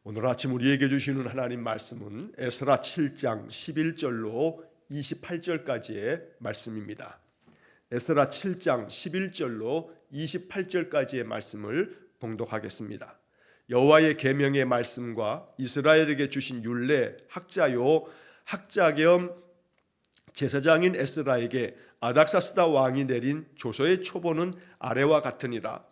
오늘 아침 우리에게 주시는 하나님 말씀은 에스라 7장 11절로 28절까지의 말씀입니다. 에스라 7장 11절로 28절까지의 말씀을 봉독하겠습니다. 여호와의 계명의 말씀과 이스라엘에게 주신 율례 학자 겸 제사장인 에스라에게 아닥사스다 왕이 내린 조서의 초본은 아래와 같으니라.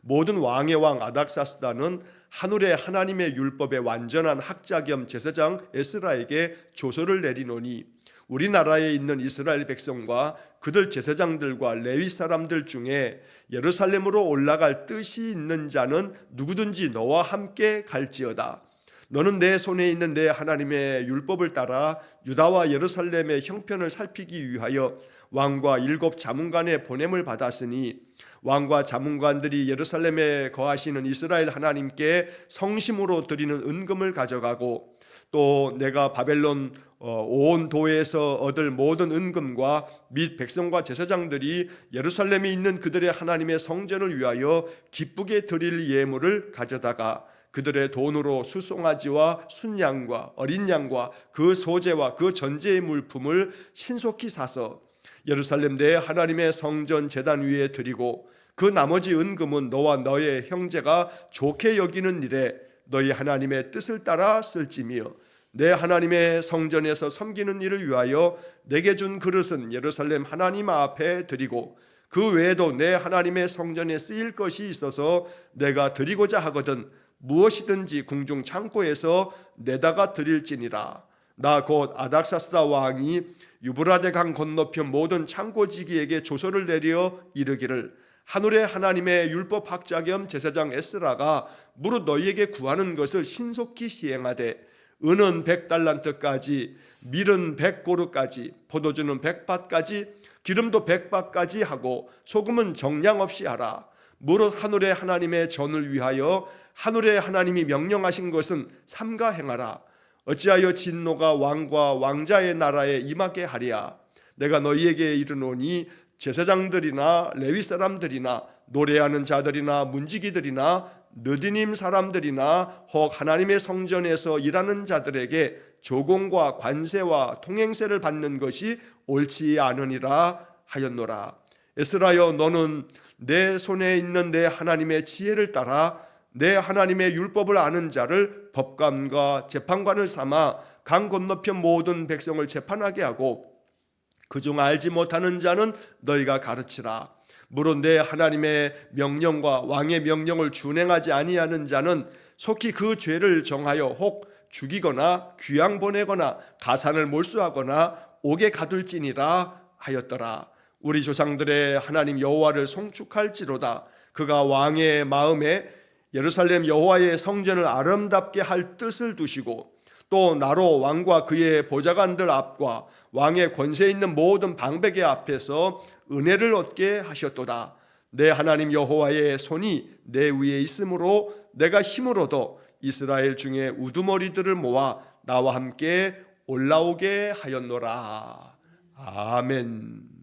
모든 왕의 왕 아닥사스다는 하늘의 하나님의 율법의 완전한 학자 겸 제사장 에스라에게 조서를 내리노니 우리나라에 있는 이스라엘 백성과 그들 제사장들과 레위 사람들 중에 예루살렘으로 올라갈 뜻이 있는 자는 누구든지 너와 함께 갈지어다. 너는 내 손에 있는 내 하나님의 율법을 따라 유다와 예루살렘의 형편을 살피기 위하여 왕과 7 자문관의 보냄을 받았으니 왕과 자문관들이 예루살렘에 거하시는 이스라엘 하나님께 성심으로 드리는 은금을 가져가고 또 내가 바벨론 온 도에서 얻을 모든 은금과 및 백성과 제사장들이 예루살렘에 있는 그들의 하나님의 성전을 위하여 기쁘게 드릴 예물을 가져다가 그들의 돈으로 수송아지와 순양과 어린 양과 그 소재와 그 전제의 물품을 신속히 사서 예루살렘 내 하나님의 성전 제단 위에 드리고 그 나머지 은금은 너와 너의 형제가 좋게 여기는 일에 너희 하나님의 뜻을 따라 쓸지며 내 하나님의 성전에서 섬기는 일을 위하여 내게 준 그릇은 예루살렘 하나님 앞에 드리고 그 외에도 내 하나님의 성전에 쓰일 것이 있어서 내가 드리고자 하거든 무엇이든지 궁중 창고에서 내다가 드릴지니라. 나 곧 아닥사스다 왕이 유브라데 강 건너편 모든 창고지기에게 조서를 내려 이르기를 하늘의 하나님의 율법 학자 겸 제사장 에스라가 무릇 너희에게 구하는 것을 신속히 시행하되 은은 100달란트까지 밀은 100고르까지 포도주는 100밭까지 기름도 100밭까지 하고 소금은 정량 없이 하라. 무릇 하늘의 하나님의 전을 위하여 하늘의 하나님이 명령하신 것은 삼가 행하라. 어찌하여 진노가 왕과 왕자의 나라에 임하게 하랴. 내가 너희에게 이르노니 제사장들이나 레위 사람들이나 노래하는 자들이나 문지기들이나 느디님 사람들이나 혹 하나님의 성전에서 일하는 자들에게 조공과 관세와 통행세를 받는 것이 옳지 않으니라 하였노라. 에스라여, 너는 내 손에 있는 내 하나님의 지혜를 따라 내 하나님의 율법을 아는 자를 법관과 재판관을 삼아 강 건너편 모든 백성을 재판하게 하고 그중 알지 못하는 자는 너희가 가르치라. 물론 내 하나님의 명령과 왕의 명령을 준행하지 아니하는 자는 속히 그 죄를 정하여 혹 죽이거나 귀양 보내거나 가산을 몰수하거나 옥에 가둘지니라 하였더라. 우리 조상들의 하나님 여호와를 송축할지로다. 그가 왕의 마음에 예루살렘 여호와의 성전을 아름답게 할 뜻을 두시고 또 나로 왕과 그의 보좌관들 앞과 왕의 권세 있는 모든 방백의 앞에서 은혜를 얻게 하셨도다. 내 하나님 여호와의 손이 내 위에 있으므로 내가 힘으로도 이스라엘 중에 우두머리들을 모아 나와 함께 올라오게 하였노라. 아멘.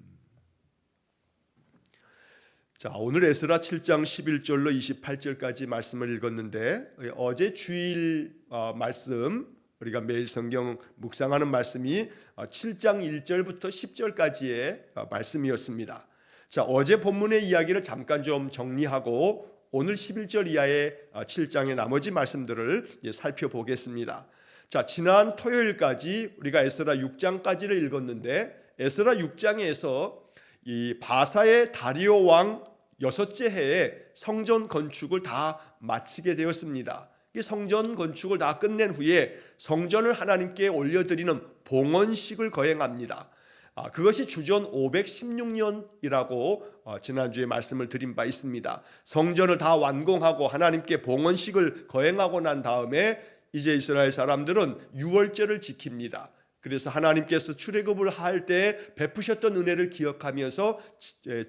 자, 오늘 에스라 7장 11절로 28절까지 말씀을 읽었는데 어제 주일 말씀 우리가 매일 성경 묵상하는 말씀이 7장 1절부터 10절까지의 말씀이었습니다. 자, 어제 본문의 이야기를 잠깐 좀 정리하고 오늘 11절 이하의 7장의 나머지 말씀들을 살펴보겠습니다. 자, 지난 토요일까지 우리가 에스라 6장까지를 읽었는데 에스라 6장에서 이 바사의 다리오 왕 6째 해에 성전 건축을 다 마치게 되었습니다. 이 성전 건축을 다 끝낸 후에 성전을 하나님께 올려드리는 봉헌식을 거행합니다. 그것이 주전 516년이라고 지난주에 말씀을 드린 바 있습니다. 성전을 다 완공하고 하나님께 봉헌식을 거행하고 난 다음에 이제 이스라엘 사람들은 유월절을 지킵니다. 그래서 하나님께서 출애굽을 할 때 베푸셨던 은혜를 기억하면서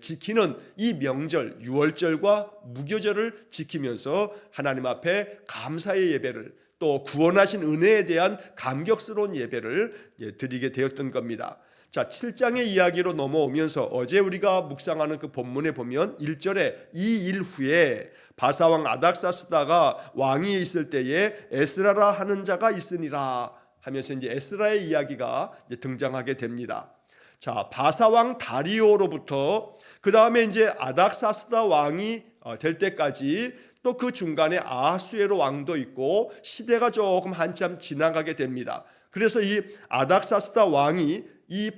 지키는 이 명절 유월절과 무교절을 지키면서 하나님 앞에 감사의 예배를 또 구원하신 은혜에 대한 감격스러운 예배를 드리게 되었던 겁니다. 자, 7장의 이야기로 넘어오면서 어제 우리가 묵상하는 그 본문에 보면 1절에 이 일 후에 바사왕 아닥사스다가 왕위에 있을 때에 에스라라 하는 자가 있으니라 하면서 이제 에스라의 이야기가 이제 등장하게 됩니다. 자, 바사왕 다리오로부터 그 다음에 이제 아닥사스다 왕이 될 때까지 또 그 중간에 아하수에로 왕도 있고 시대가 조금 한참 지나가게 됩니다. 그래서 이 아닥사스다 왕이 이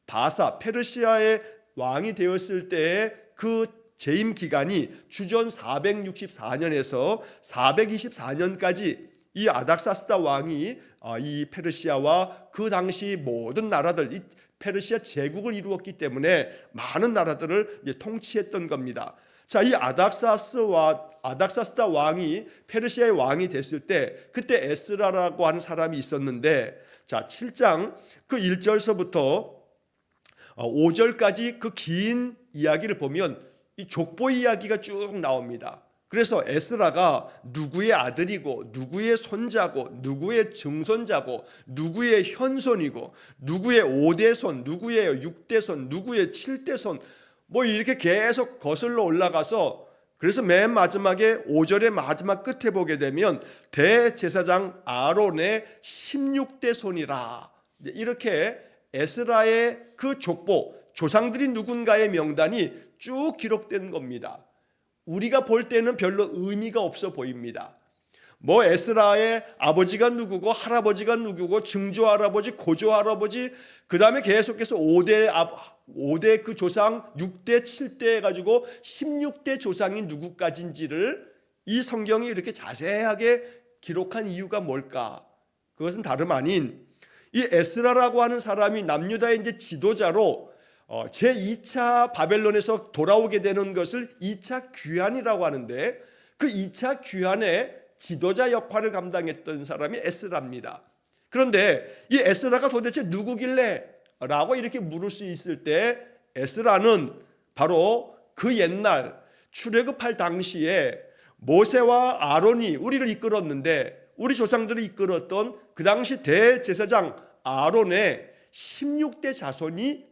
바사 페르시아의 왕이 되었을 때의 그 재임 기간이 주전 464년에서 424년까지 이 아닥사스다 왕이 이 페르시아와 그 당시 모든 나라들, 이 페르시아 제국을 이루었기 때문에 많은 나라들을 이제 통치했던 겁니다. 자, 이 아닥사스다 왕이 페르시아의 왕이 됐을 때 그때 에스라라고 하는 사람이 있었는데, 자, 7장 그 1절서부터 5절까지 그 긴 이야기를 보면 이 족보 이야기가 쭉 나옵니다. 그래서 에스라가 누구의 아들이고 누구의 손자고 누구의 증손자고 누구의 현손이고 누구의 5대손, 누구의 6대손, 누구의 7대손 뭐 이렇게 계속 거슬러 올라가서, 그래서 맨 마지막에 5절의 마지막 끝에 보게 되면 대제사장 아론의 16대손이라 이렇게 에스라의 그 족보, 조상들이 누군가의 명단이 쭉 기록된 겁니다. 우리가 볼 때는 별로 의미가 없어 보입니다. 뭐 에스라의 아버지가 누구고 할아버지가 누구고 증조할아버지, 고조할아버지, 그 다음에 계속해서 5대 그 조상, 6대, 7대 해가지고 16대 조상이 누구까지인지를 이 성경이 이렇게 자세하게 기록한 이유가 뭘까? 그것은 다름 아닌 이 에스라라고 하는 사람이 남유다의 이제 지도자로 제2차 바벨론에서 돌아오게 되는 것을 2차 귀환이라고 하는데, 그 2차 귀환의 지도자 역할을 감당했던 사람이 에스라입니다. 그런데 이 에스라가 도대체 누구길래? 라고 이렇게 물을 수 있을 때, 에스라는 바로 그 옛날 출애굽할 당시에 모세와 아론이 우리를 이끌었는데, 우리 조상들을 이끌었던 그 당시 대제사장 아론의 16대 자손이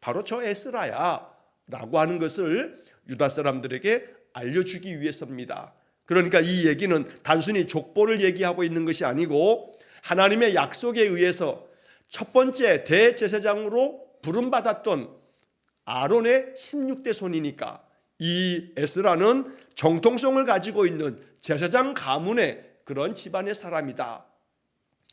바로 저 에스라야 라고 하는 것을 유다 사람들에게 알려주기 위해서입니다. 그러니까 이 얘기는 단순히 족보를 얘기하고 있는 것이 아니고 하나님의 약속에 의해서 첫 번째 대제사장으로 부름받았던 아론의 16대 손이니까 이 에스라는 정통성을 가지고 있는 제사장 가문의 그런 집안의 사람이다.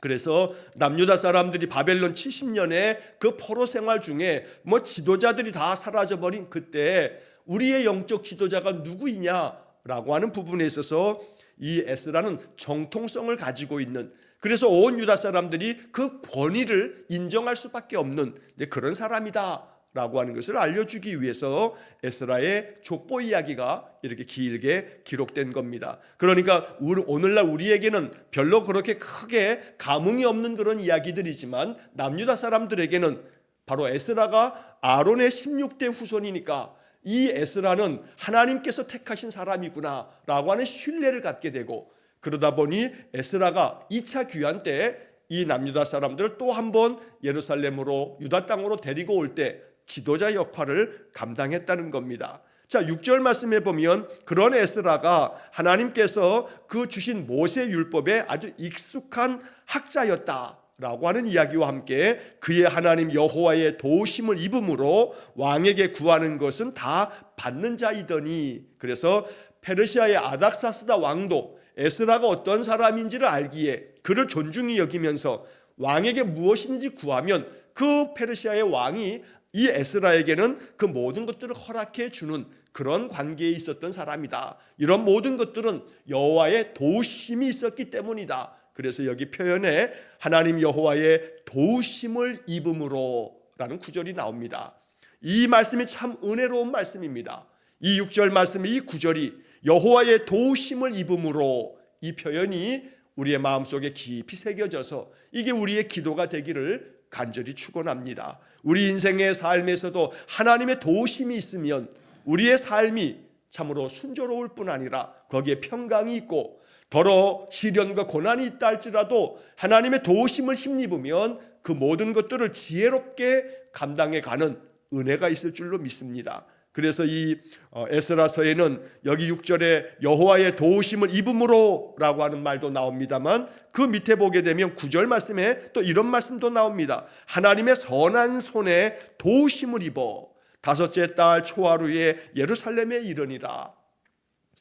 그래서 남유다 사람들이 바벨론 70년의 그 포로 생활 중에 뭐 지도자들이 다 사라져버린 그때 우리의 영적 지도자가 누구이냐라고 하는 부분에 있어서 이 에스라는 정통성을 가지고 있는, 그래서 온 유다 사람들이 그 권위를 인정할 수밖에 없는 그런 사람이다 라고 하는 것을 알려주기 위해서 에스라의 족보 이야기가 이렇게 길게 기록된 겁니다. 그러니까 오늘날 우리에게는 별로 그렇게 크게 감흥이 없는 그런 이야기들이지만 남유다 사람들에게는 바로 에스라가 아론의 16대 후손이니까 이 에스라는 하나님께서 택하신 사람이구나 라고 하는 신뢰를 갖게 되고, 그러다 보니 에스라가 2차 귀환 때 이 남유다 사람들을 또 한 번 예루살렘으로 유다 땅으로 데리고 올 때 지도자 역할을 감당했다는 겁니다. 자, 6절 말씀에 보면 그런 에스라가 하나님께서 그 주신 모세 율법에 아주 익숙한 학자였다라고 하는 이야기와 함께 그의 하나님 여호와의 도우심을 입음으로 왕에게 구하는 것은 다 받는 자이더니, 그래서 페르시아의 아닥사스다 왕도 에스라가 어떤 사람인지를 알기에 그를 존중히 여기면서 왕에게 무엇인지 구하면 그 페르시아의 왕이 이 에스라에게는 그 모든 것들을 허락해 주는 그런 관계에 있었던 사람이다. 이런 모든 것들은 여호와의 도우심이 있었기 때문이다. 그래서 여기 표현에 하나님 여호와의 도우심을 입음으로 라는 구절이 나옵니다. 이 말씀이 참 은혜로운 말씀입니다. 이 6절 말씀의 이 구절이 여호와의 도우심을 입음으로, 이 표현이 우리의 마음속에 깊이 새겨져서 이게 우리의 기도가 되기를 간절히 축원합니다. 우리 인생의 삶에서도 하나님의 도우심이 있으면 우리의 삶이 참으로 순조로울 뿐 아니라 거기에 평강이 있고, 더러 시련과 고난이 있다 할지라도 하나님의 도우심을 힘입으면 그 모든 것들을 지혜롭게 감당해 가는 은혜가 있을 줄로 믿습니다. 그래서 이 에스라서에는 여기 6절에 여호와의 도우심을 입음으로라고 하는 말도 나옵니다만, 그 밑에 보게 되면 9절 말씀에 또 이런 말씀도 나옵니다. 하나님의 선한 손에 도우심을 입어 다섯째 달 초하루에 예루살렘에 이르니라.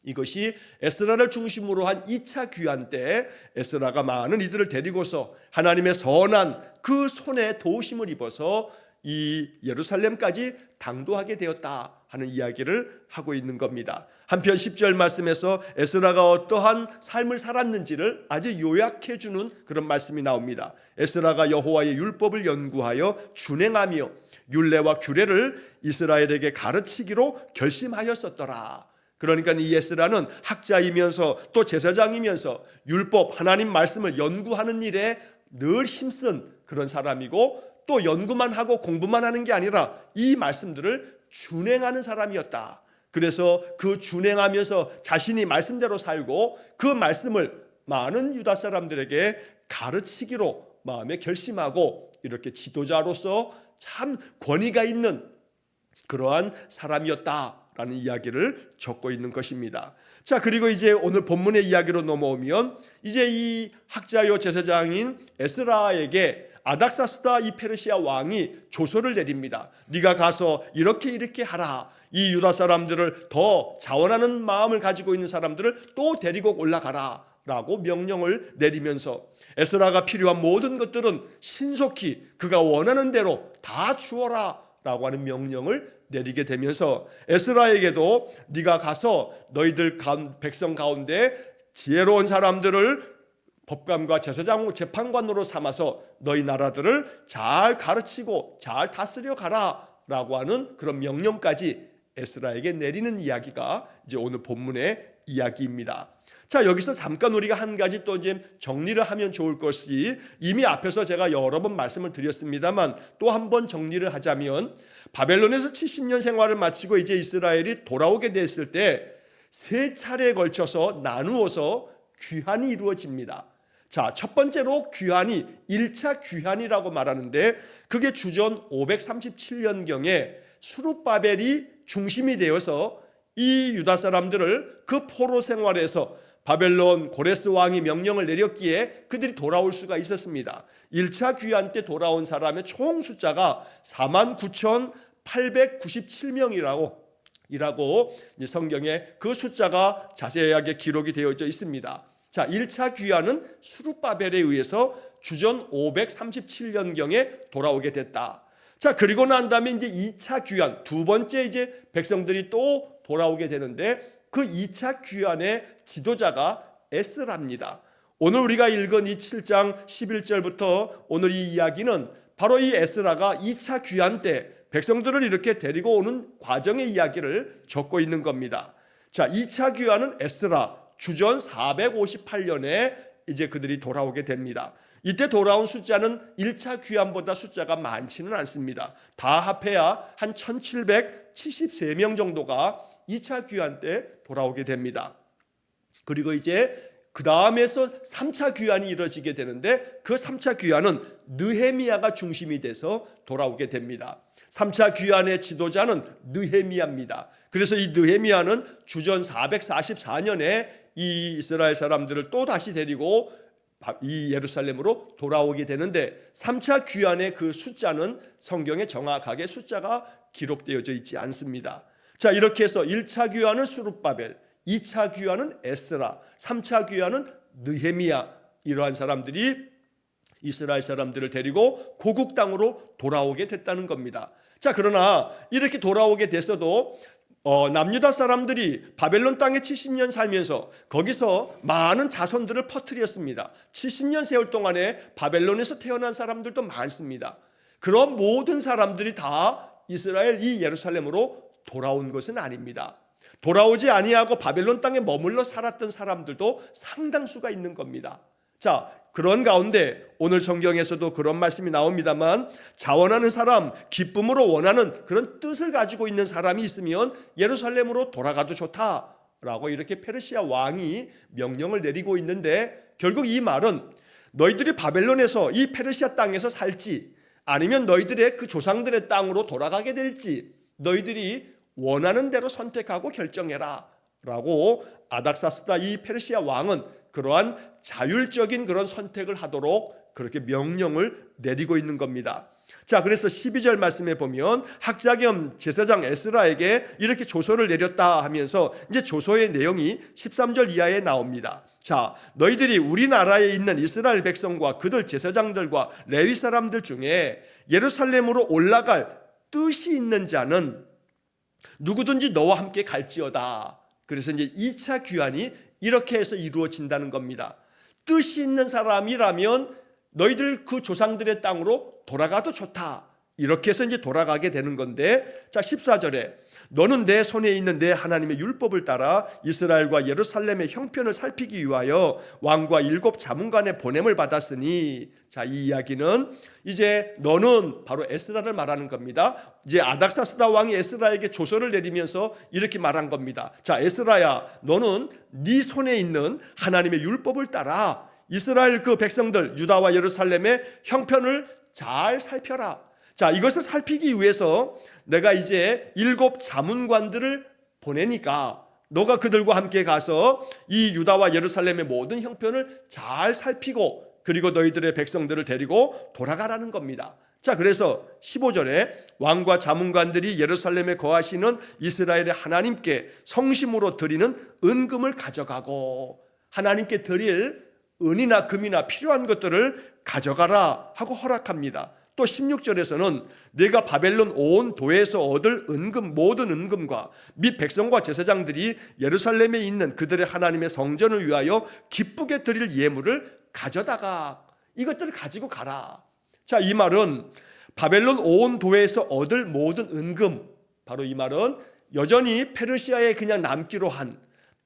이것이 에스라를 중심으로 한 2차 귀환 때 에스라가 많은 이들을 데리고서 하나님의 선한 그 손에 도우심을 입어서 이 예루살렘까지 당도하게 되었다 하는 이야기를 하고 있는 겁니다. 한편 10절 말씀에서 에스라가 어떠한 삶을 살았는지를 아주 요약해 주는 그런 말씀이 나옵니다. 에스라가 여호와의 율법을 연구하여 준행하며 율례와 규례를 이스라엘에게 가르치기로 결심하였었더라. 그러니까 이 에스라는 학자이면서 또 제사장이면서 율법 하나님 말씀을 연구하는 일에 늘 힘쓴 그런 사람이고, 또 연구만 하고 공부만 하는 게 아니라 이 말씀들을 준행하는 사람이었다. 그래서 그 준행하면서 자신이 말씀대로 살고 그 말씀을 많은 유다 사람들에게 가르치기로 마음에 결심하고 이렇게 지도자로서 참 권위가 있는 그러한 사람이었다라는 이야기를 적고 있는 것입니다. 자, 그리고 이제 오늘 본문의 이야기로 넘어오면 이제 이 학자요 제사장인 에스라에게 아닥사스다 이 페르시아 왕이 조서를 내립니다. 네가 가서 이렇게 하라. 이 유다 사람들을 더 자원하는 마음을 가지고 있는 사람들을 또 데리고 올라가라 라고 명령을 내리면서 에스라가 필요한 모든 것들은 신속히 그가 원하는 대로 다 주어라 라고 하는 명령을 내리게 되면서 에스라에게도 네가 가서 너희들 백성 가운데 지혜로운 사람들을 법관과 제사장 재판관으로 삼아서 너희 나라들을 잘 가르치고 잘 다스려 가라 라고 하는 그런 명령까지 에스라에게 내리는 이야기가 이제 오늘 본문의 이야기입니다. 자, 여기서 잠깐 우리가 한 가지 또 이제 정리를 하면 좋을 것이, 이미 앞에서 제가 여러 번 말씀을 드렸습니다만 또 한 번 정리를 하자면, 바벨론에서 70년 생활을 마치고 이제 이스라엘이 돌아오게 됐을 때 세 차례에 걸쳐서 나누어서 귀환이 이루어집니다. 자, 첫 번째로 귀환이 1차 귀환이라고 말하는데, 그게 주전 537년경에 수룹바벨이 중심이 되어서 이 유다 사람들을 그 포로 생활에서 바벨론 고레스 왕이 명령을 내렸기에 그들이 돌아올 수가 있었습니다. 1차 귀환 때 돌아온 사람의 총 숫자가 49,897명이라고 성경에 그 숫자가 자세하게 기록이 되어져 있습니다. 자, 1차 귀환은 수룹바벨에 의해서 주전 537년경에 돌아오게 됐다. 자, 그리고 난 다음에 이제 2차 귀환, 두 번째 이제 백성들이 또 돌아오게 되는데, 그 2차 귀환의 지도자가 에스라입니다. 오늘 우리가 읽은 이 7장 11절부터 오늘 이 이야기는 바로 이 에스라가 2차 귀환 때 백성들을 이렇게 데리고 오는 과정의 이야기를 적고 있는 겁니다. 자, 2차 귀환은 에스라 주전 458년에 이제 그들이 돌아오게 됩니다. 이때 돌아온 숫자는 1차 귀환보다 숫자가 많지는 않습니다. 다 합해야 한 1773명 정도가 2차 귀환 때 돌아오게 됩니다. 그리고 이제 그 다음에서 3차 귀환이 이루어지게 되는데, 그 3차 귀환은 느헤미야가 중심이 돼서 돌아오게 됩니다. 3차 귀환의 지도자는 느헤미야입니다. 그래서 이 느헤미야는 주전 444년에 이 이스라엘 사람들을 또 다시 데리고 이 예루살렘으로 돌아오게 되는데, 3차 귀환의 그 숫자는 성경에 정확하게 숫자가 기록되어져 있지 않습니다. 자, 이렇게 해서 1차 귀환은 수룹바벨, 2차 귀환은 에스라, 3차 귀환은 느헤미야, 이러한 사람들이 이스라엘 사람들을 데리고 고국 땅으로 돌아오게 됐다는 겁니다. 자, 그러나 이렇게 돌아오게 됐어도 남유다 사람들이 바벨론 땅에 70년 살면서 거기서 많은 자손들을 퍼뜨렸습니다. 70년 세월 동안에 바벨론에서 태어난 사람들도 많습니다. 그런 모든 사람들이 다 이스라엘 이 예루살렘으로 돌아온 것은 아닙니다. 돌아오지 아니하고 바벨론 땅에 머물러 살았던 사람들도 상당수가 있는 겁니다. 자, 그런 가운데 오늘 성경에서도 그런 말씀이 나옵니다만, 자원하는 사람, 기쁨으로 원하는 그런 뜻을 가지고 있는 사람이 있으면 예루살렘으로 돌아가도 좋다라고 이렇게 페르시아 왕이 명령을 내리고 있는데, 결국 이 말은 너희들이 바벨론에서 이 페르시아 땅에서 살지 아니면 너희들의 그 조상들의 땅으로 돌아가게 될지 너희들이 원하는 대로 선택하고 결정해라 라고 아닥사스다 이 페르시아 왕은 그러한 자율적인 그런 선택을 하도록 그렇게 명령을 내리고 있는 겁니다. 자, 그래서 12절 말씀에 보면 학자 겸 제사장 에스라에게 이렇게 조서를 내렸다 하면서 이제 조서의 내용이 13절 이하에 나옵니다. 자, 너희들이 우리나라에 있는 이스라엘 백성과 그들 제사장들과 레위 사람들 중에 예루살렘으로 올라갈 뜻이 있는 자는 누구든지 너와 함께 갈지어다. 그래서 이제 2차 귀환이 이렇게 해서 이루어진다는 겁니다. 뜻이 있는 사람이라면 너희들 그 조상들의 땅으로 돌아가도 좋다. 이렇게 해서 이제 돌아가게 되는 건데, 자 14절에 너는 내 손에 있는 내 하나님의 율법을 따라 이스라엘과 예루살렘의 형편을 살피기 위하여 왕과 7 자문관의 보냄을 받았으니, 자 이 이야기는 이제 너는 바로 에스라를 말하는 겁니다. 이제 아닥사스다 왕이 에스라에게 조서를 내리면서 이렇게 말한 겁니다. 자 에스라야, 너는 네 손에 있는 하나님의 율법을 따라 이스라엘 그 백성들 유다와 예루살렘의 형편을 잘 살펴라. 자 이것을 살피기 위해서 내가 이제 7 자문관들을 보내니까 너가 그들과 함께 가서 이 유다와 예루살렘의 모든 형편을 잘 살피고 그리고 너희들의 백성들을 데리고 돌아가라는 겁니다. 자 그래서 15절에 왕과 자문관들이 예루살렘에 거하시는 이스라엘의 하나님께 성심으로 드리는 은금을 가져가고, 하나님께 드릴 은이나 금이나 필요한 것들을 가져가라 하고 허락합니다. 또 16절에서는 내가 바벨론 온 도에서 얻을 은금 모든 은금과 및 백성과 제사장들이 예루살렘에 있는 그들의 하나님의 성전을 위하여 기쁘게 드릴 예물을 가져다가 이것들을 가지고 가라. 자, 이 말은 바벨론 온 도에서 얻을 모든 은금, 바로 이 말은 여전히 페르시아에 그냥 남기로 한,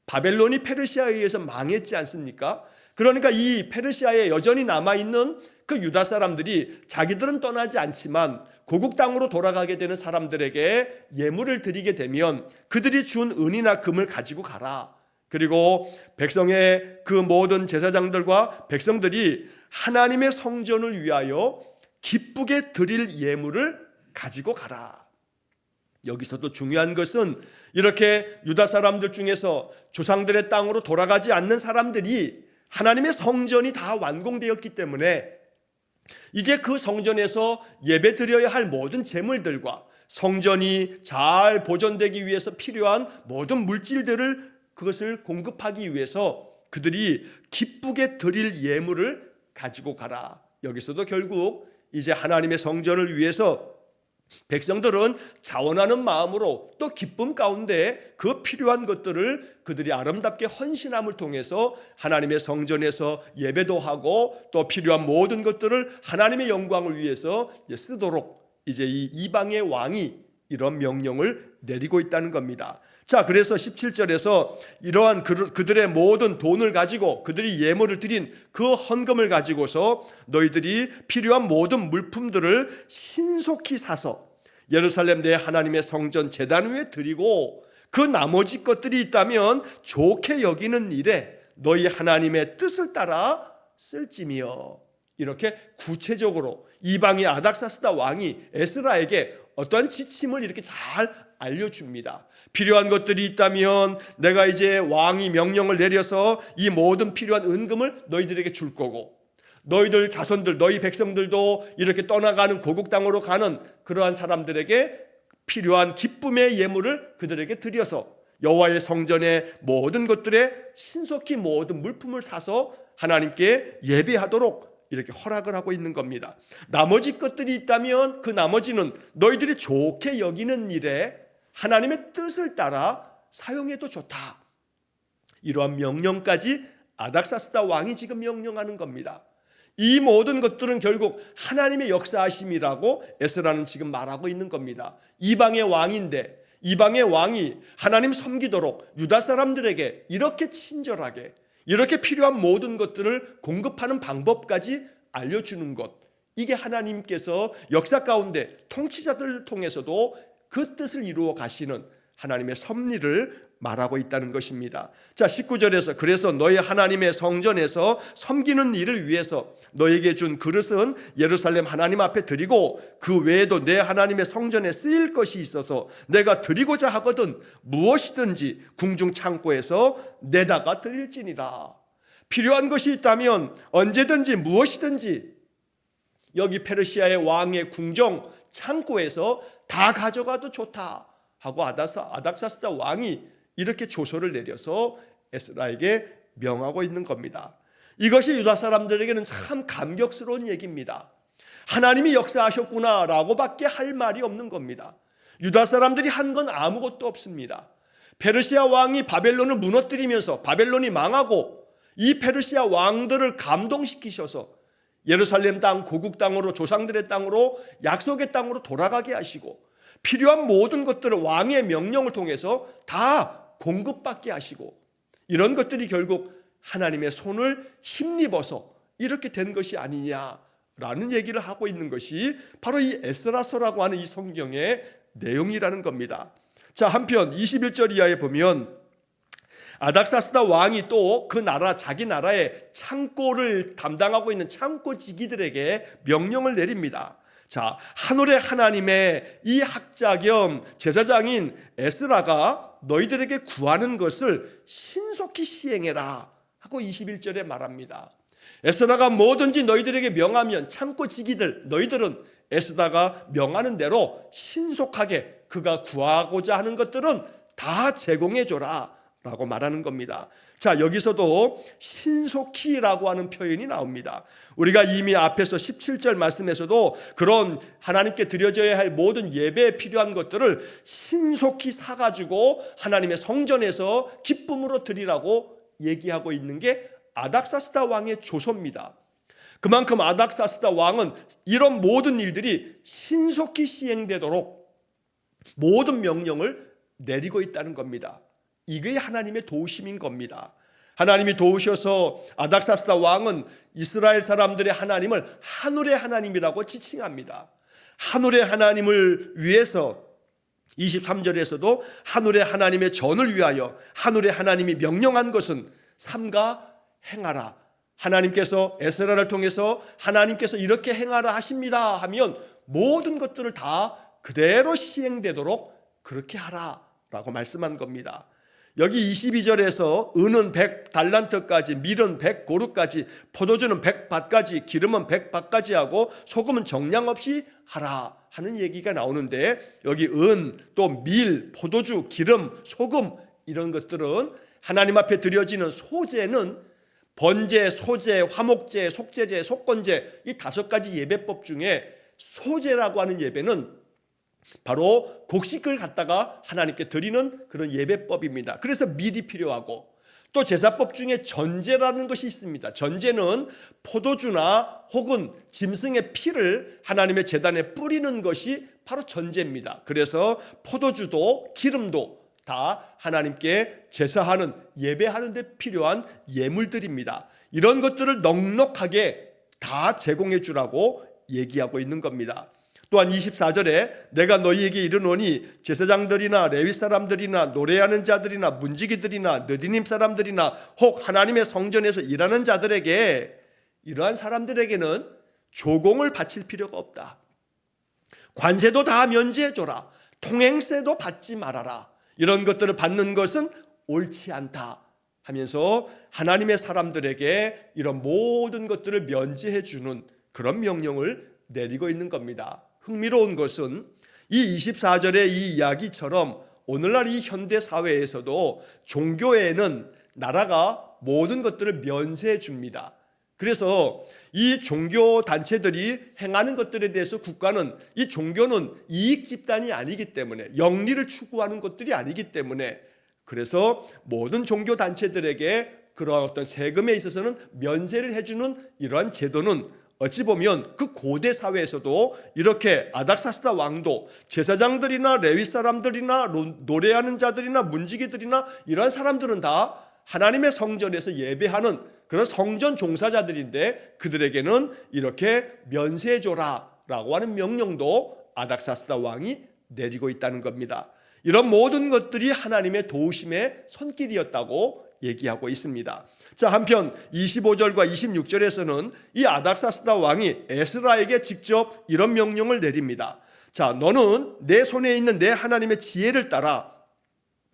바벨론이 페르시아에 의해서 망했지 않습니까? 그러니까 이 페르시아에 여전히 남아있는 그 유다 사람들이 자기들은 떠나지 않지만 고국 땅으로 돌아가게 되는 사람들에게 예물을 드리게 되면 그들이 준 은이나 금을 가지고 가라. 그리고 백성의 그 모든 제사장들과 백성들이 하나님의 성전을 위하여 기쁘게 드릴 예물을 가지고 가라. 여기서도 중요한 것은 이렇게 유다 사람들 중에서 조상들의 땅으로 돌아가지 않는 사람들이 하나님의 성전이 다 완공되었기 때문에 이제 그 성전에서 예배 드려야 할 모든 제물들과 성전이 잘 보존되기 위해서 필요한 모든 물질들을 그것을 공급하기 위해서 그들이 기쁘게 드릴 예물을 가지고 가라. 여기서도 결국 이제 하나님의 성전을 위해서 백성들은 자원하는 마음으로 또 기쁨 가운데 그 필요한 것들을 그들이 아름답게 헌신함을 통해서 하나님의 성전에서 예배도 하고 또 필요한 모든 것들을 하나님의 영광을 위해서 쓰도록 이제 이 이방의 왕이 이런 명령을 내리고 있다는 겁니다. 자, 그래서 17절에서 이러한 그들의 모든 돈을 가지고 그들이 예물을 드린 그 헌금을 가지고서 너희들이 필요한 모든 물품들을 신속히 사서 예루살렘 내 하나님의 성전 제단 위에 드리고 그 나머지 것들이 있다면 좋게 여기는 일에 너희 하나님의 뜻을 따라 쓸지며, 이렇게 구체적으로 이방의 아닥사스다 왕이 에스라에게 어떠한 지침을 이렇게 잘 알려줍니다. 필요한 것들이 있다면 내가 이제 왕이 명령을 내려서 이 모든 필요한 은금을 너희들에게 줄 거고, 너희들 자손들 너희 백성들도 이렇게 떠나가는 고국 땅으로 가는 그러한 사람들에게 필요한 기쁨의 예물을 그들에게 드려서 여호와의 성전의 모든 것들에 신속히 모든 물품을 사서 하나님께 예배하도록 이렇게 허락을 하고 있는 겁니다. 나머지 것들이 있다면 그 나머지는 너희들이 좋게 여기는 일에 하나님의 뜻을 따라 사용해도 좋다. 이러한 명령까지 아닥사스다 왕이 지금 명령하는 겁니다. 이 모든 것들은 결국 하나님의 역사하심이라고 에스라는 지금 말하고 있는 겁니다. 이방의 왕인데 이방의 왕이 하나님 섬기도록 유다 사람들에게 이렇게 친절하게 이렇게 필요한 모든 것들을 공급하는 방법까지 알려주는 것, 이게 하나님께서 역사 가운데 통치자들을 통해서도 그 뜻을 이루어 가시는 하나님의 섭리를 말하고 있다는 것입니다. 자, 19절에서 그래서 너희 하나님의 성전에서 섬기는 일을 위해서 너에게 준 그릇은 예루살렘 하나님 앞에 드리고 그 외에도 내 하나님의 성전에 쓰일 것이 있어서 내가 드리고자 하거든 무엇이든지 궁중 창고에서 내다가 드릴지니라. 필요한 것이 있다면 언제든지 무엇이든지 여기 페르시아의 왕의 궁정 창고에서 다 가져가도 좋다 하고 아닥사스다 왕이 이렇게 조서를 내려서 에스라에게 명하고 있는 겁니다. 이것이 유다 사람들에게는 참 감격스러운 얘기입니다. 하나님이 역사하셨구나 라고밖에 할 말이 없는 겁니다. 유다 사람들이 한 건 아무것도 없습니다. 페르시아 왕이 바벨론을 무너뜨리면서 바벨론이 망하고 이 페르시아 왕들을 감동시키셔서 예루살렘 땅, 고국 땅으로, 조상들의 땅으로, 약속의 땅으로 돌아가게 하시고 필요한 모든 것들을 왕의 명령을 통해서 다 공급받게 하시고 이런 것들이 결국 하나님의 손을 힘입어서 이렇게 된 것이 아니냐라는 얘기를 하고 있는 것이 바로 이 에스라서라고 하는 이 성경의 내용이라는 겁니다. 자, 한편 21절 이하에 보면 아닥사스다 왕이 또 그 나라, 자기 나라의 창고를 담당하고 있는 창고지기들에게 명령을 내립니다. 자, 하늘의 하나님의 이 학자 겸 제사장인 에스라가 너희들에게 구하는 것을 신속히 시행해라 하고 21절에 말합니다. 에스라가 뭐든지 너희들에게 명하면 창고지기들 너희들은 에스라가 명하는 대로 신속하게 그가 구하고자 하는 것들은 다 제공해줘라 라고 말하는 겁니다. 자, 여기서도 신속히라고 하는 표현이 나옵니다. 우리가 이미 앞에서 17절 말씀에서도 그런 하나님께 드려져야 할 모든 예배에 필요한 것들을 신속히 사가지고 하나님의 성전에서 기쁨으로 드리라고 얘기하고 있는 게 아닥사스다 왕의 조서입니다. 그만큼 아닥사스다 왕은 이런 모든 일들이 신속히 시행되도록 모든 명령을 내리고 있다는 겁니다. 이게 하나님의 도우심인 겁니다. 하나님이 도우셔서 아닥사스다 왕은 이스라엘 사람들의 하나님을 하늘의 하나님이라고 지칭합니다. 하늘의 하나님을 위해서 23절에서도 하늘의 하나님의 전을 위하여 하늘의 하나님이 명령한 것은 삼가 행하라. 하나님께서 에스라를 통해서 하나님께서 이렇게 행하라 하십니다 하면 모든 것들을 다 그대로 시행되도록 그렇게 하라라고 말씀한 겁니다. 여기 22절에서 은은 100달란트까지, 밀은 100고루까지, 포도주는 100밭까지, 기름은 100밭까지 하고 소금은 정량 없이 하라 하는 얘기가 나오는데 여기 은, 또 밀, 포도주, 기름, 소금 이런 것들은 하나님 앞에 드려지는 소제는 번제, 소제, 화목제, 속제제, 속건제 이 5가지 예배법 중에 소제라고 하는 예배는 바로 곡식을 갖다가 하나님께 드리는 그런 예배법입니다. 그래서 밀이 필요하고 또 제사법 중에 전제라는 것이 있습니다. 전제는 포도주나 혹은 짐승의 피를 하나님의 제단에 뿌리는 것이 바로 전제입니다. 그래서 포도주도 기름도 다 하나님께 제사하는 예배하는 데 필요한 예물들입니다. 이런 것들을 넉넉하게 다 제공해 주라고 얘기하고 있는 겁니다. 또한 24절에 내가 너희에게 이르노니 제사장들이나 레위 사람들이나 노래하는 자들이나 문지기들이나 느디님 사람들이나 혹 하나님의 성전에서 일하는 자들에게 이러한 사람들에게는 조공을 바칠 필요가 없다. 관세도 다 면제해줘라. 통행세도 받지 말아라. 이런 것들을 받는 것은 옳지 않다 하면서 하나님의 사람들에게 이런 모든 것들을 면제해 주는 그런 명령을 내리고 있는 겁니다. 흥미로운 것은 이 24절의 이 이야기처럼 오늘날 이 현대 사회에서도 종교에는 나라가 모든 것들을 면세해 줍니다. 그래서 이 종교 단체들이 행하는 것들에 대해서 국가는 이 종교는 이익 집단이 아니기 때문에 영리를 추구하는 것들이 아니기 때문에 그래서 모든 종교 단체들에게 그러한 어떤 세금에 있어서는 면세를 해주는 이러한 제도는 어찌 보면 그 고대 사회에서도 이렇게 아닥사스다 왕도 제사장들이나 레위 사람들이나 노래하는 자들이나 문지기들이나 이런 사람들은 다 하나님의 성전에서 예배하는 그런 성전 종사자들인데 그들에게는 이렇게 면세해줘라 라고 하는 명령도 아닥사스다 왕이 내리고 있다는 겁니다. 이런 모든 것들이 하나님의 도우심의 손길이었다고 얘기하고 있습니다. 자, 한편 25절과 26절에서는 이 아닥사스다 왕이 에스라에게 직접 이런 명령을 내립니다. 자, 너는 내 손에 있는 내 하나님의 지혜를 따라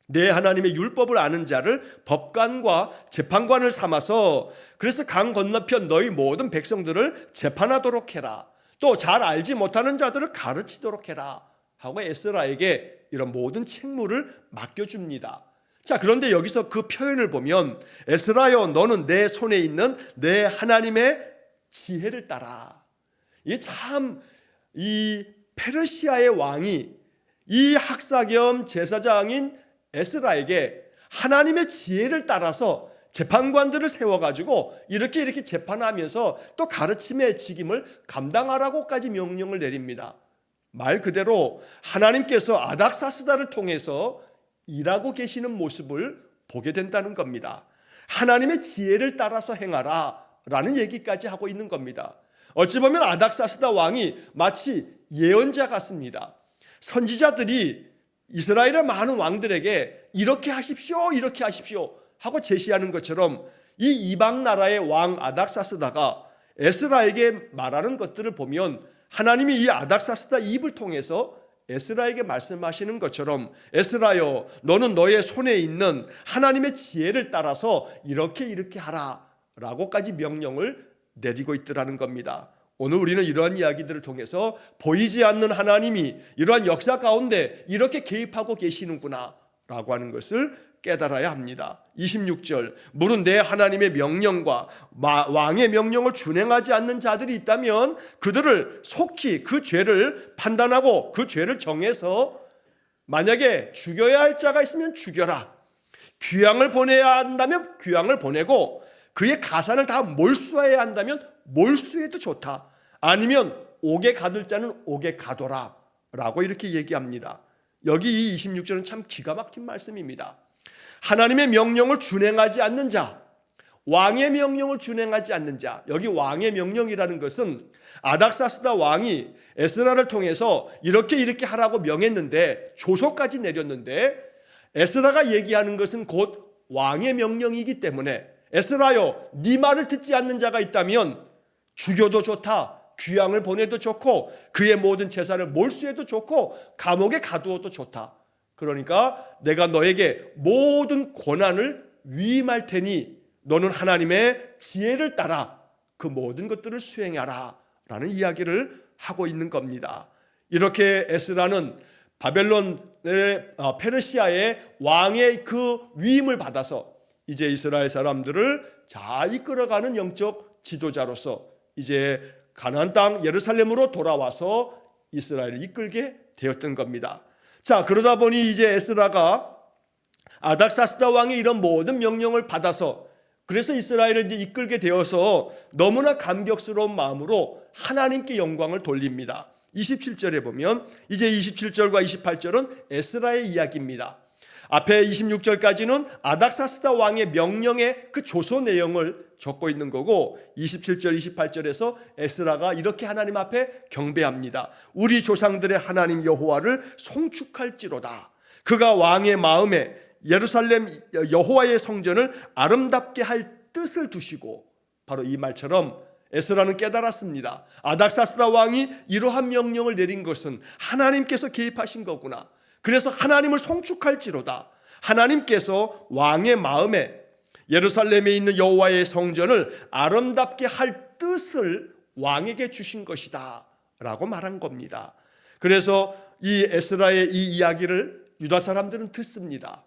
내 하나님의 율법을 아는 자를 법관과 재판관을 삼아서 그래서 강 건너편 너희 모든 백성들을 재판하도록 해라. 또 잘 알지 못하는 자들을 가르치도록 해라 하고 에스라에게 이런 모든 책무를 맡겨줍니다. 자, 그런데 여기서 그 표현을 보면 에스라여 너는 내 손에 있는 내 하나님의 지혜를 따라. 이게 참 이 페르시아의 왕이 이 학사 겸 제사장인 에스라에게 하나님의 지혜를 따라서 재판관들을 세워가지고 이렇게 재판하면서 또 가르침의 직임을 감당하라고까지 명령을 내립니다. 말 그대로 하나님께서 아닥사스다를 통해서 일하고 계시는 모습을 보게 된다는 겁니다. 하나님의 지혜를 따라서 행하라 라는 얘기까지 하고 있는 겁니다. 어찌 보면 아닥사스다 왕이 마치 예언자 같습니다. 선지자들이 이스라엘의 많은 왕들에게 이렇게 하십시오, 이렇게 하십시오 하고 제시하는 것처럼 이 이방 나라의 왕 아닥사스다가 에스라에게 말하는 것들을 보면 하나님이 이 아닥사스다 입을 통해서 에스라에게 말씀하시는 것처럼 에스라여 너는 너의 손에 있는 하나님의 지혜를 따라서 이렇게 하라 라고까지 명령을 내리고 있더라는 겁니다. 오늘 우리는 이러한 이야기들을 통해서 보이지 않는 하나님이 이러한 역사 가운데 이렇게 개입하고 계시는구나 라고 하는 것을 깨달아야 합니다. 26절 물은 내 하나님의 명령과 왕의 명령을 준행하지 않는 자들이 있다면 그들을 속히 그 죄를 판단하고 그 죄를 정해서 만약에 죽여야 할 자가 있으면 죽여라. 귀양을 보내야 한다면 귀양을 보내고 그의 가산을 다 몰수해야 한다면 몰수해도 좋다. 아니면 옥에 가둘 자는 옥에 가둬라 라고 이렇게 얘기합니다. 여기 이 26절은 참 기가 막힌 말씀입니다. 하나님의 명령을 준행하지 않는 자, 왕의 명령을 준행하지 않는 자, 여기 왕의 명령이라는 것은 아닥사스다 왕이 에스라를 통해서 이렇게 하라고 명했는데 조서까지 내렸는데 에스라가 얘기하는 것은 곧 왕의 명령이기 때문에 에스라여 네 말을 듣지 않는 자가 있다면 죽여도 좋다, 귀양을 보내도 좋고 그의 모든 재산을 몰수해도 좋고 감옥에 가두어도 좋다. 그러니까 내가 너에게 모든 권한을 위임할 테니 너는 하나님의 지혜를 따라 그 모든 것들을 수행하라 라는 이야기를 하고 있는 겁니다. 이렇게 에스라는 바벨론의 페르시아의 왕의 그 위임을 받아서 이제 이스라엘 사람들을 잘 이끌어가는 영적 지도자로서 이제 가나안 땅 예루살렘으로 돌아와서 이스라엘을 이끌게 되었던 겁니다. 자, 그러다 보니 이제 에스라가 아닥사스다 왕의 이런 모든 명령을 받아서 그래서 이스라엘을 이제 이끌게 되어서 너무나 감격스러운 마음으로 하나님께 영광을 돌립니다. 27절에 보면 이제 27절과 28절은 에스라의 이야기입니다. 앞에 26절까지는 아닥사스다 왕의 명령의 그 조서 내용을 적고 있는 거고 27절, 28절에서 에스라가 이렇게 하나님 앞에 경배합니다. 우리 조상들의 하나님 여호와를 송축할지로다. 그가 왕의 마음에 예루살렘 여호와의 성전을 아름답게 할 뜻을 두시고 바로 이 말처럼 에스라는 깨달았습니다. 아닥사스다 왕이 이러한 명령을 내린 것은 하나님께서 개입하신 거구나. 그래서 하나님을 송축할지로다. 하나님께서 왕의 마음에 예루살렘에 있는 여호와의 성전을 아름답게 할 뜻을 왕에게 주신 것이다 라고 말한 겁니다. 그래서 이 에스라의 이 이야기를 유다 사람들은 듣습니다.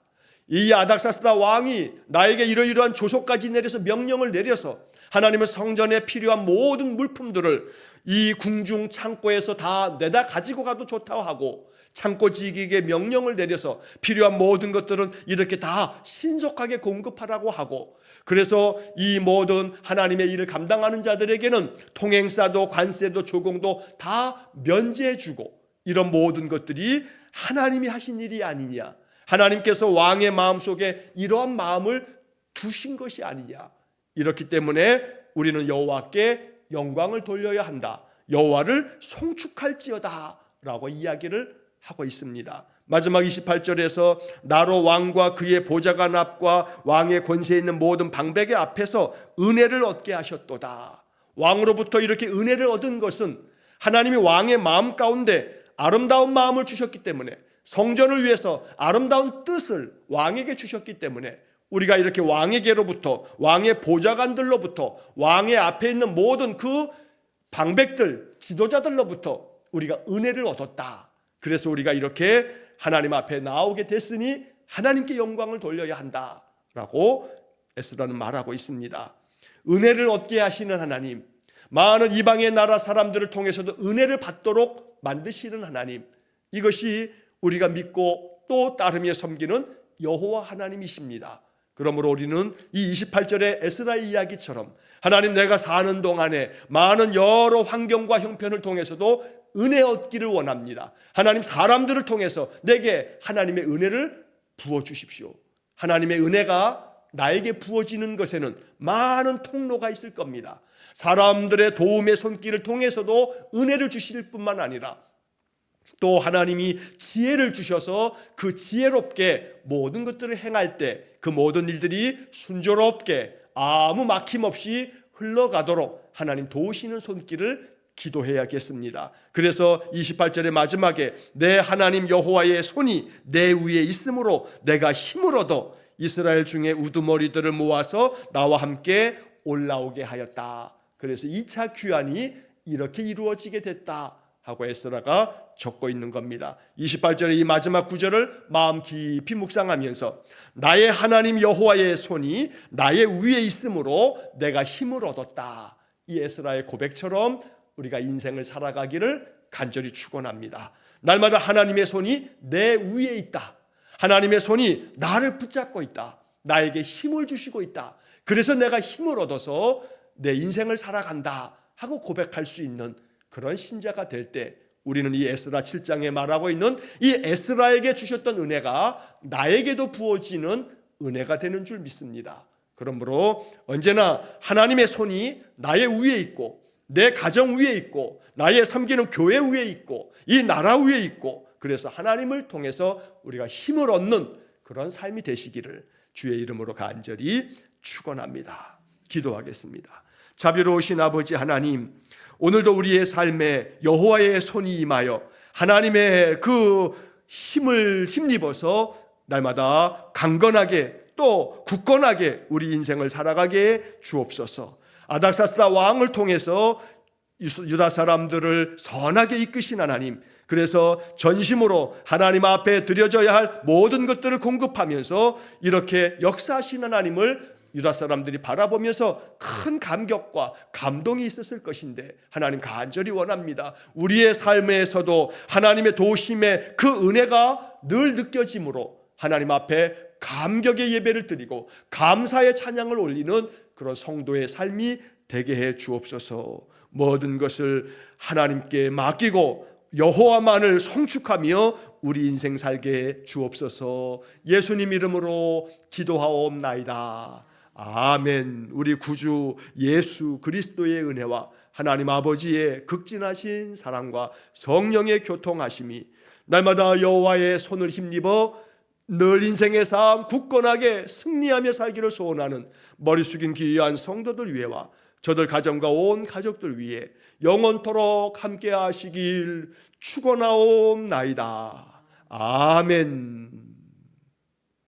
이 아닥사스다 왕이 나에게 이러이러한 조서까지 내려서 명령을 내려서 하나님의 성전에 필요한 모든 물품들을 이 궁중 창고에서 다 내다 가지고 가도 좋다고 하고 창고 지기에게 명령을 내려서 필요한 모든 것들은 이렇게 다 신속하게 공급하라고 하고 그래서 이 모든 하나님의 일을 감당하는 자들에게는 통행사도 관세도 조공도 다 면제해주고 이런 모든 것들이 하나님이 하신 일이 아니냐, 하나님께서 왕의 마음속에 이러한 마음을 두신 것이 아니냐. 이렇기 때문에 우리는 여호와께 영광을 돌려야 한다, 여호와를 송축할지어다 라고 이야기를 하고 있습니다. 마지막 28절에서 나로 왕과 그의 보좌관 앞과 왕의 권세에 있는 모든 방백의 앞에서 은혜를 얻게 하셨도다. 왕으로부터 이렇게 은혜를 얻은 것은 하나님이 왕의 마음 가운데 아름다운 마음을 주셨기 때문에, 성전을 위해서 아름다운 뜻을 왕에게 주셨기 때문에, 우리가 이렇게 왕에게로부터, 왕의 보좌관들로부터, 왕의 앞에 있는 모든 그 방백들, 지도자들로부터 우리가 은혜를 얻었다. 그래서 우리가 이렇게 하나님 앞에 나오게 됐으니 하나님께 영광을 돌려야 한다라고 에스라는 말하고 있습니다. 은혜를 얻게 하시는 하나님, 많은 이방의 나라 사람들을 통해서도 은혜를 받도록 만드시는 하나님, 이것이 우리가 믿고 또 따르며 섬기는 여호와 하나님이십니다. 그러므로 우리는 이 28절의 에스라의 이야기처럼 하나님, 내가 사는 동안에 많은 여러 환경과 형편을 통해서도 은혜 얻기를 원합니다. 하나님, 사람들을 통해서 내게 하나님의 은혜를 부어주십시오. 하나님의 은혜가 나에게 부어지는 것에는 많은 통로가 있을 겁니다. 사람들의 도움의 손길을 통해서도 은혜를 주실 뿐만 아니라 또 하나님이 지혜를 주셔서 그 지혜롭게 모든 것들을 행할 때 그 모든 일들이 순조롭게 아무 막힘없이 흘러가도록 하나님 도우시는 손길을 기도해야겠습니다. 그래서 28절의 마지막에 내 하나님 여호와의 손이 내 위에 있으므로 내가 힘을 얻어 이스라엘 중에 우두머리들을 모아서 나와 함께 올라오게 하였다. 그래서 2차 귀환이 이렇게 이루어지게 됐다 하고 에스라가 적고 있는 겁니다. 28절의 이 마지막 구절을 마음 깊이 묵상하면서 나의 하나님 여호와의 손이 나의 위에 있으므로 내가 힘을 얻었다. 이 에스라의 고백처럼 우리가 인생을 살아가기를 간절히 축원합니다. 날마다 하나님의 손이 내 위에 있다. 하나님의 손이 나를 붙잡고 있다. 나에게 힘을 주시고 있다. 그래서 내가 힘을 얻어서 내 인생을 살아간다 하고 고백할 수 있는 그런 신자가 될 때 우리는 이 에스라 7장에 말하고 있는 이 에스라에게 주셨던 은혜가 나에게도 부어지는 은혜가 되는 줄 믿습니다. 그러므로 언제나 하나님의 손이 나의 위에 있고 내 가정 위에 있고 나의 섬기는 교회 위에 있고 이 나라 위에 있고, 그래서 하나님을 통해서 우리가 힘을 얻는 그런 삶이 되시기를 주의 이름으로 간절히 축원합니다. 기도하겠습니다. 자비로우신 아버지 하나님, 오늘도 우리의 삶에 여호와의 손이 임하여 하나님의 그 힘을 힘입어서 날마다 강건하게 또 굳건하게 우리 인생을 살아가게 주옵소서. 아닥사스다 왕을 통해서 유다 사람들을 선하게 이끄신 하나님, 그래서 전심으로 하나님 앞에 드려져야 할 모든 것들을 공급하면서 이렇게 역사하신 하나님을 유다 사람들이 바라보면서 큰 감격과 감동이 있었을 것인데, 하나님 간절히 원합니다. 우리의 삶에서도 하나님의 도우심의 그 은혜가 늘 느껴지므로 하나님 앞에 감격의 예배를 드리고 감사의 찬양을 올리는 그런 성도의 삶이 되게 해 주옵소서. 모든 것을 하나님께 맡기고 여호와만을 송축하며 우리 인생 살게 해 주옵소서. 예수님 이름으로 기도하옵나이다. 아멘. 우리 구주 예수 그리스도의 은혜와 하나님 아버지의 극진하신 사랑과 성령의 교통하심이 날마다 여호와의 손을 힘입어 늘 인생의 삶 굳건하게 승리하며 살기를 소원하는 머리 숙인 귀한 성도들 위해와 저들 가정과 온 가족들 위해 영원토록 함께 하시길 축원하옵나이다. 아멘.